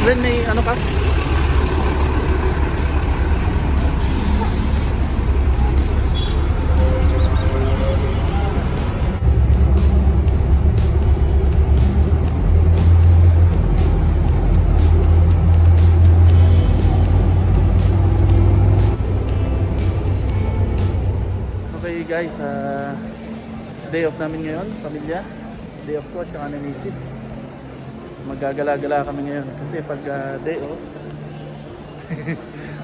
Glenn, may ano ka? Okay guys, day off namin ngayon, pamilya. Day off ko at saka ni Mrs. Maggagala-gala kami ngayon kasi pag day off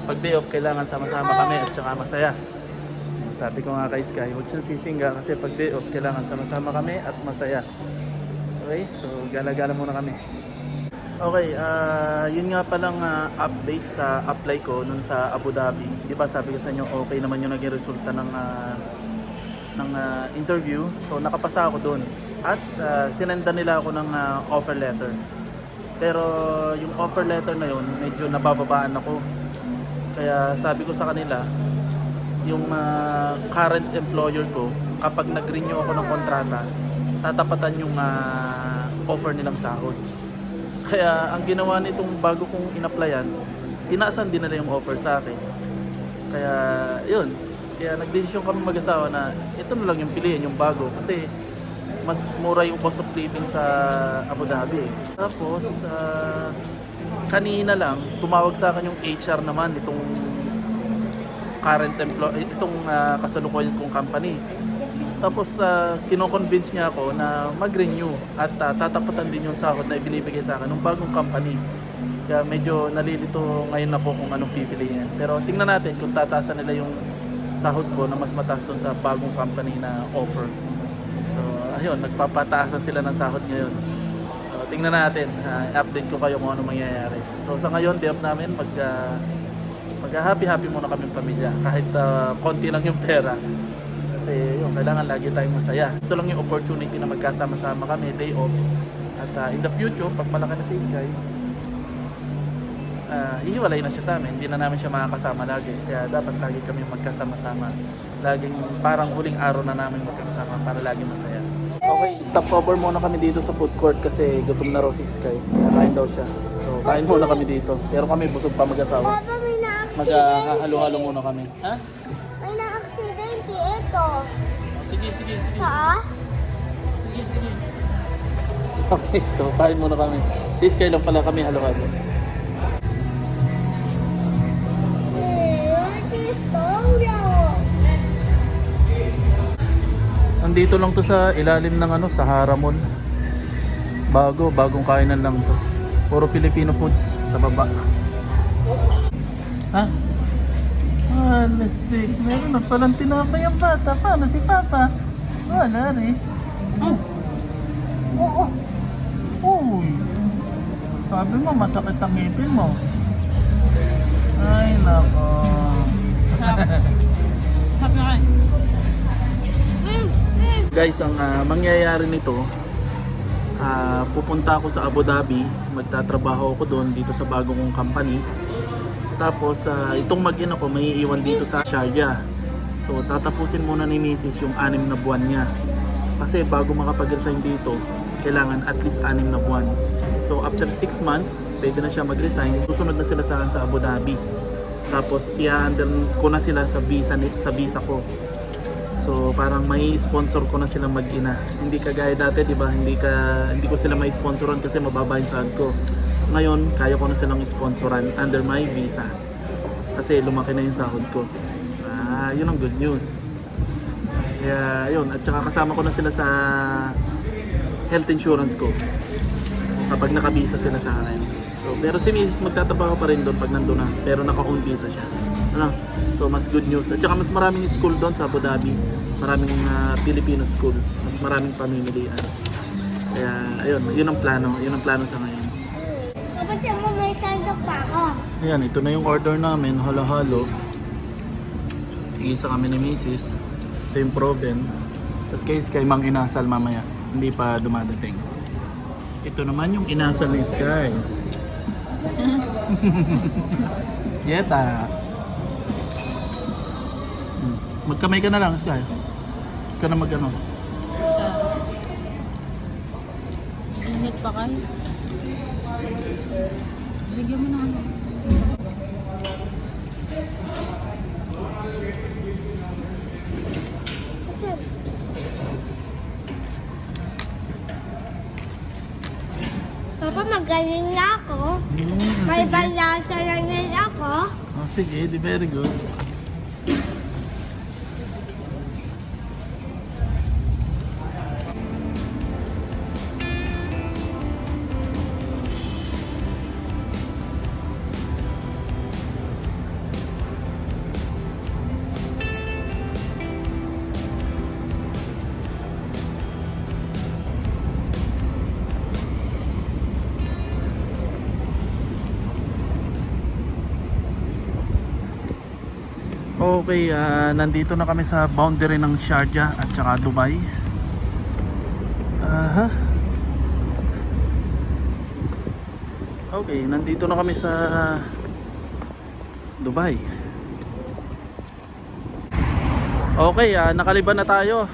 pag day off kailangan sama-sama kami at saka masaya. Sabi ko nga kay Sky, huwag siyang sisingga kasi pag day off kailangan sama-sama kami at masaya. Okay, so gala-gala muna kami. Okay, yun nga palang update sa apply ko nun sa Abu Dhabi. Di ba sabi ko sa inyo okay naman yung naging resulta ng interview. So nakapasa ako doon at sinenda nila ako ng offer letter. Pero yung offer letter na yun medyo nabababaan ako. Kaya sabi ko sa kanila, yung current employer ko, kapag nag-renew ako ng kontrata, tatapatan yung offer nilang sahod. Kaya ang ginawa nitong bago kong in-applyan, tinaasan din nila yung offer sa akin. Kaya yun, kaya nagdesisyon kami mag-asawa na ito na lang yung piliin, yung bago. Kasi mas mura yung cost of living sa Abu Dhabi. Tapos, kanina lang, tumawag sa akin yung HR naman, itong current employee, itong kasalukuyan kong company. Tapos kino-convince niya ako na mag-renew at tatapatan din yung sahod na ibinibigay sa akin ng bagong company. Kaya medyo nalilito ngayon ako kung anong pipiliin. Pero tingnan natin kung tataasan nila yung sahod ko na mas mataas doon sa bagong company na offer. So ayun, nagpapataasan sila ng sahod ngayon. So tingnan natin, update ko kayo kung ano mangyayari. So sa ngayon, day off namin, mag-happy-happy muna kami pamilya kahit konti lang yung pera. Kasi yun, kailangan lagi tayong masaya. Ito lang yung opportunity na magkasama-sama kami, day off. At in the future, pag malaki na si Sky, hihiwalay na siya sa amin. Hindi na namin siya makakasama lagi. Kaya dapat lagi kami magkasama-sama. Laging parang huling araw na namin magkasama para lagi masaya. Okay, stop over muna kami dito sa food court kasi gutom na raw si Sky. Kain daw siya. So, kain muna kami dito. Pero kami busog pa mag-asawa. Papa, may na-accident. Mag-halo-halo muna kami. Ha? May na-accident ito. Sige. Ha? Sige. Okay, so kain muna kami. Si Sky lang pala kami halo-halo. Nandito lang to sa ilalim ng Sahara Mall. Bagong kainan lang to. Puro Filipino foods sa baba. Ha? Lastik. Meron na palang tinapay ang bata. Paano si Papa? Wala rin. Oo. Uy. Sabi mo, masakit ang ngipin mo. Ay, nako. Happy na kayo. Guys, ang mangyayari nito, pupunta ako sa Abu Dhabi. Magtatrabaho ako doon dito sa bagong kong company. Tapos itong mag-ina ko may iiwan dito sa Sharjah. So tatapusin muna ni Mrs. yung 6 na buwan niya. Kasi bago makapag-resign dito, kailangan at least 6 na buwan. So after 6 months, pwede na siya mag-resign. Susunod na sila sa Abu Dhabi. Tapos i-handle ko na sila sa visa ko. So parang may sponsor ko na sila mag-ina. Hindi kagaya dati, 'di ba? Hindi ko sila may sponsoran kasi mababa yung sahod ko. Ngayon, kaya ko na silang sponsoran under my visa. Kasi lumaki na yung sahod ko. Yun ang good news. Kaya yun, at saka kasama ko na sila sa health insurance ko kapag nakabisa sila sa akin. So, pero si Mrs. magtatrabaho pa rin doon pag nandun na, pero naka-own visa siya. So mas good news. At saka mas maraming school doon sa Abu Dhabi. Maraming Filipino school. Mas maraming pamimilian. Kaya ayun, yun ang plano sa ngayon. Kapatid mo, may sandok pa ako. Ayan, ito na yung order namin, halo-halo. Isa kami ni Mrs. Ito yung proven. Tapos kay Mang inasal mamaya. Hindi pa dumadating. Ito naman yung inasal ni Sky. Yeta. Magkamay ka na lang, Sky. Huwag ka na mag-ano. Iinit pa kayo. Lagyan mo na ano. Papa, magaling na ako. May Sige. balasa na rin ako. Sige, di very good. Okay, nandito na kami sa boundary ng Sharjah at saka Dubai. Aha. Okay, nandito na kami sa Dubai. Okay, nakaliban na tayo.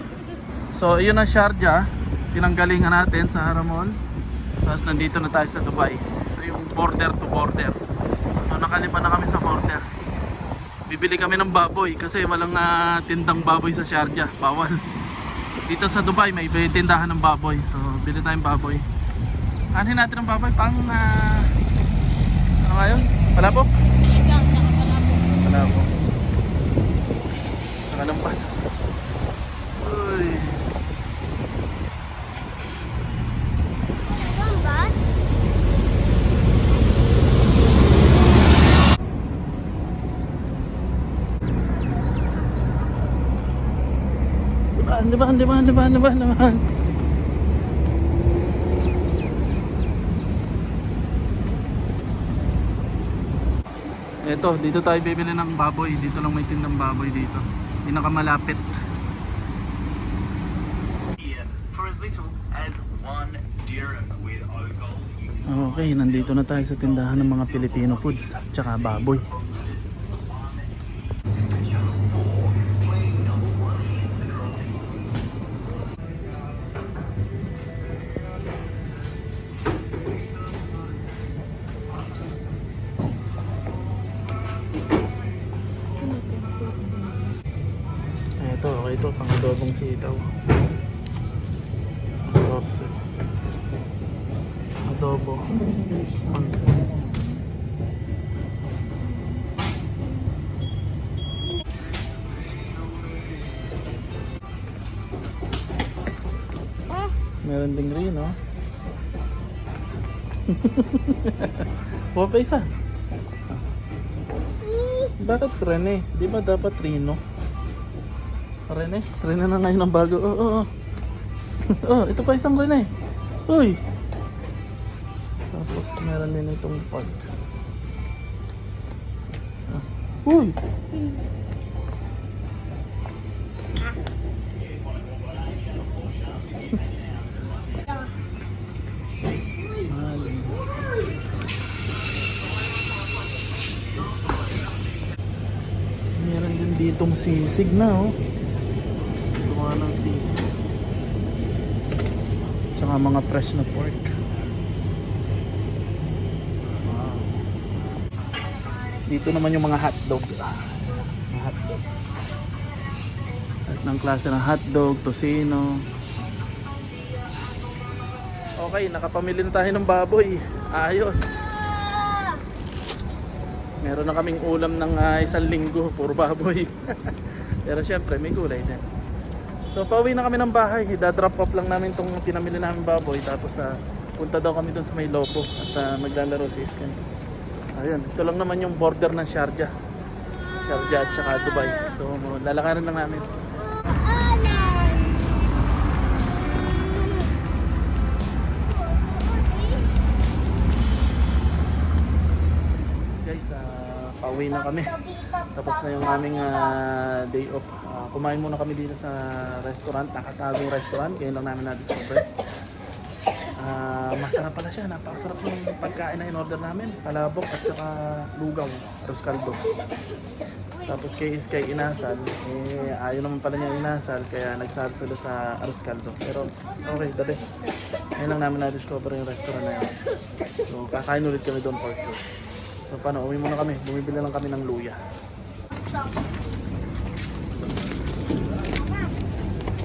So, yun ang Sharjah. Pinanggalingan natin sa Haramol. Tapos nandito na tayo sa Dubai. Ito yung border to border. So, nakaliban na kami sa border. Bibili kami ng baboy kasi walang tindang baboy sa Sharjah, bawal. Dito sa Dubai may tindahan ng baboy, so bili tayong baboy. Anin natin ng baboy pang ano nga yun? Palabok? Ikaw, nakapalabo. Palabok. Nakalampas. Uy. Bambas? Diba? Eto, dito tayo bibili ng baboy. Dito lang may tindang baboy dito. Pinakamalapit. For as little as 1 dirham with Ogold, you can Okay, nandito na tayo sa tindahan ng mga Filipino foods at saka baboy. Ito, pang adobong sitaw. Torso. Adobo. Pansit. Meron ding rin, no? Huwag pa isa. Bakit Rene? Di ba dapat Rino? Rene? Rene na ngayon ang bago. Oh. Oh, ito pa isang Rene. Uy! Tapos meron din itong pag. Uy! Meron din ditong sisig na, oh. Gumawa ng sisig. Tsaka mga fresh na pork. Wow. Dito naman yung mga hotdog. Mga hotdog. At ng klase ng hotdog, tosino. Okay, nakapamili na tayo ng baboy. Ayos. Meron na kaming ulam ng isang linggo, puro baboy. Pero syempre, may gulay din. So, pauwi na kami ng bahay. Idadrop off lang namin itong pinamili namin baboy. Tapos, punta daw kami dun sa may Lopo at maglalaro sa Iskan. Ayun, ito lang naman yung border ng Sharjah. Sharjah at saka Dubai. So, lalakarin lang namin. Guys, pauwi na kami. Tapos na yung aming day off. Kumain muna kami dito sa restaurant, nakatagong restaurant. Ngayon lang namin na-discover. Masarap pala siya, napakasarap ng pagkain na in-order namin. Palabok at saka lugaw, arroz caldo. Tapos kay Iskay inasal, ayaw naman pala niya inasal, kaya nagsalo sila sa arroz caldo. Pero okay, the best. Ngayon lang namin na-discover yung restaurant na yun. So So kakain ulit kami doon for sure. So paano, uwi muna kami. Bumibili lang kami ng luya.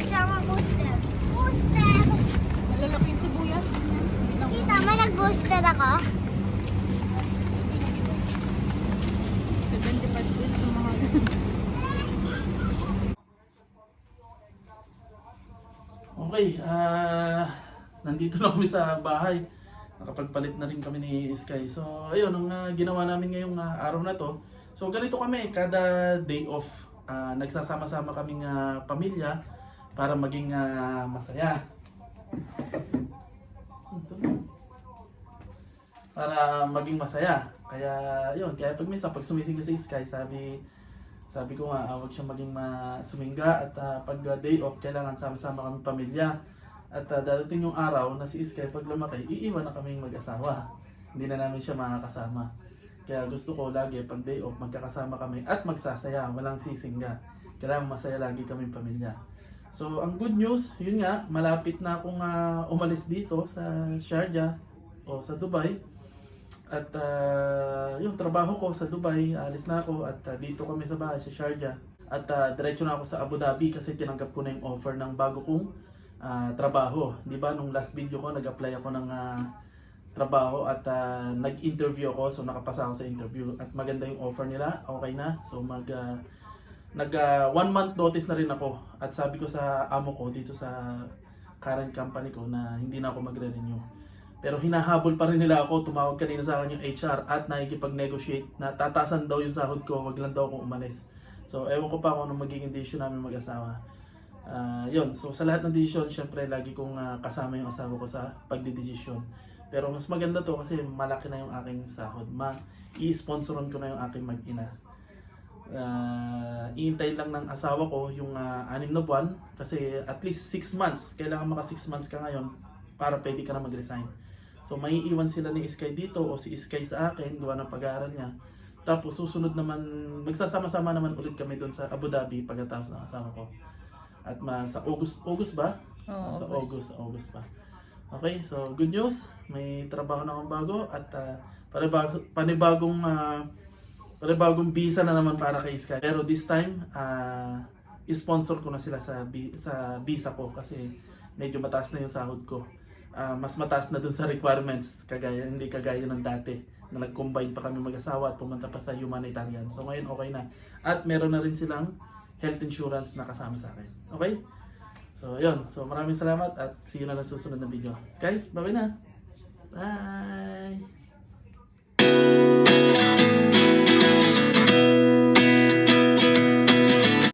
Tama, booster. Booster! Malalaki yung sibuyas. Tita, may nag-booster ako. 75 din yung mahal. Okay, nandito na kami sa bahay. Nakapagpalit na rin kami ni Sky. So, ayun, ang ginawa namin ngayong araw na to. So, ganito kami, kada day off, nagsasama-sama kaming pamilya para maging masaya. Para maging masaya. Kaya, yun, kaya pag minsan, pag sumisingga si Sky, sabi ko nga, huwag siyang maging suminga at pag day off, kailangan sama-sama kami pamilya. At dadating yung araw na si Sky pag lumaki, iiwan na kaming mag-asawa. Hindi na namin siya makakasama. Kaya gusto ko lagi pag day off, magkakasama kami at magsasaya, walang sisinga. Kailangan masaya lagi kaming pamilya. So, ang good news, yun nga, malapit na akong umalis dito sa Sharjah o sa Dubai. At yung trabaho ko sa Dubai, alis na ako at dito kami sa bahay sa Sharjah. At diretso na ako sa Abu Dhabi kasi tinanggap ko na yung offer ng bago kong trabaho. Di ba nung last video ko, nag-apply ako ng trabaho at nag-interview ako. So nakapasa ako sa interview at maganda yung offer nila, okay na. So nag 1 month notice na rin ako. At sabi ko sa amo ko dito sa current company ko na hindi na ako magre-renew. Pero hinahabol pa rin nila ako. Tumawag kanina sa akin yung HR at nakikipag-negotiate na tatasan daw yung sahod ko, wag lang daw akong umalis. So ewan ko pa kung anong magiging decision namin mag-asawa. Yun, so sa lahat ng decision, syempre lagi kong kasama yung asawa ko sa pagdidesisyon. Pero mas maganda to kasi malaki na yung aking sahod. I-sponsoran ko na yung aking mag-ina. Iintay lang ng asawa ko yung 6 na buwan kasi at least 6 months. Kailangan maka 6 months ka ngayon para pwede ka na mag-resign. So may iwan sila ni Sky dito o si Sky sa akin, gawa ng pag-aaral niya. Tapos susunod naman, magsasama-sama naman ulit kami doon sa Abu Dhabi pagkatapos ng asawa ko. At sa August ba? Oo, Sa August. August pa. Okay, so good news. May trabaho na akong bago at panibagong visa na naman para kay Sky. Pero this time, i-sponsor ko na sila sa visa ko kasi medyo mataas na yung sahod ko. Mas mataas na dun sa requirements, hindi kagaya ng dati na nag-combine pa kami mag-asawa at pumunta pa sa humanitarian. So ngayon okay na. At meron na rin silang health insurance na kasama sa akin. Okay? So, yun. So, maraming salamat at see you na lang susunod na video. Sky, bye-bye na. Bye!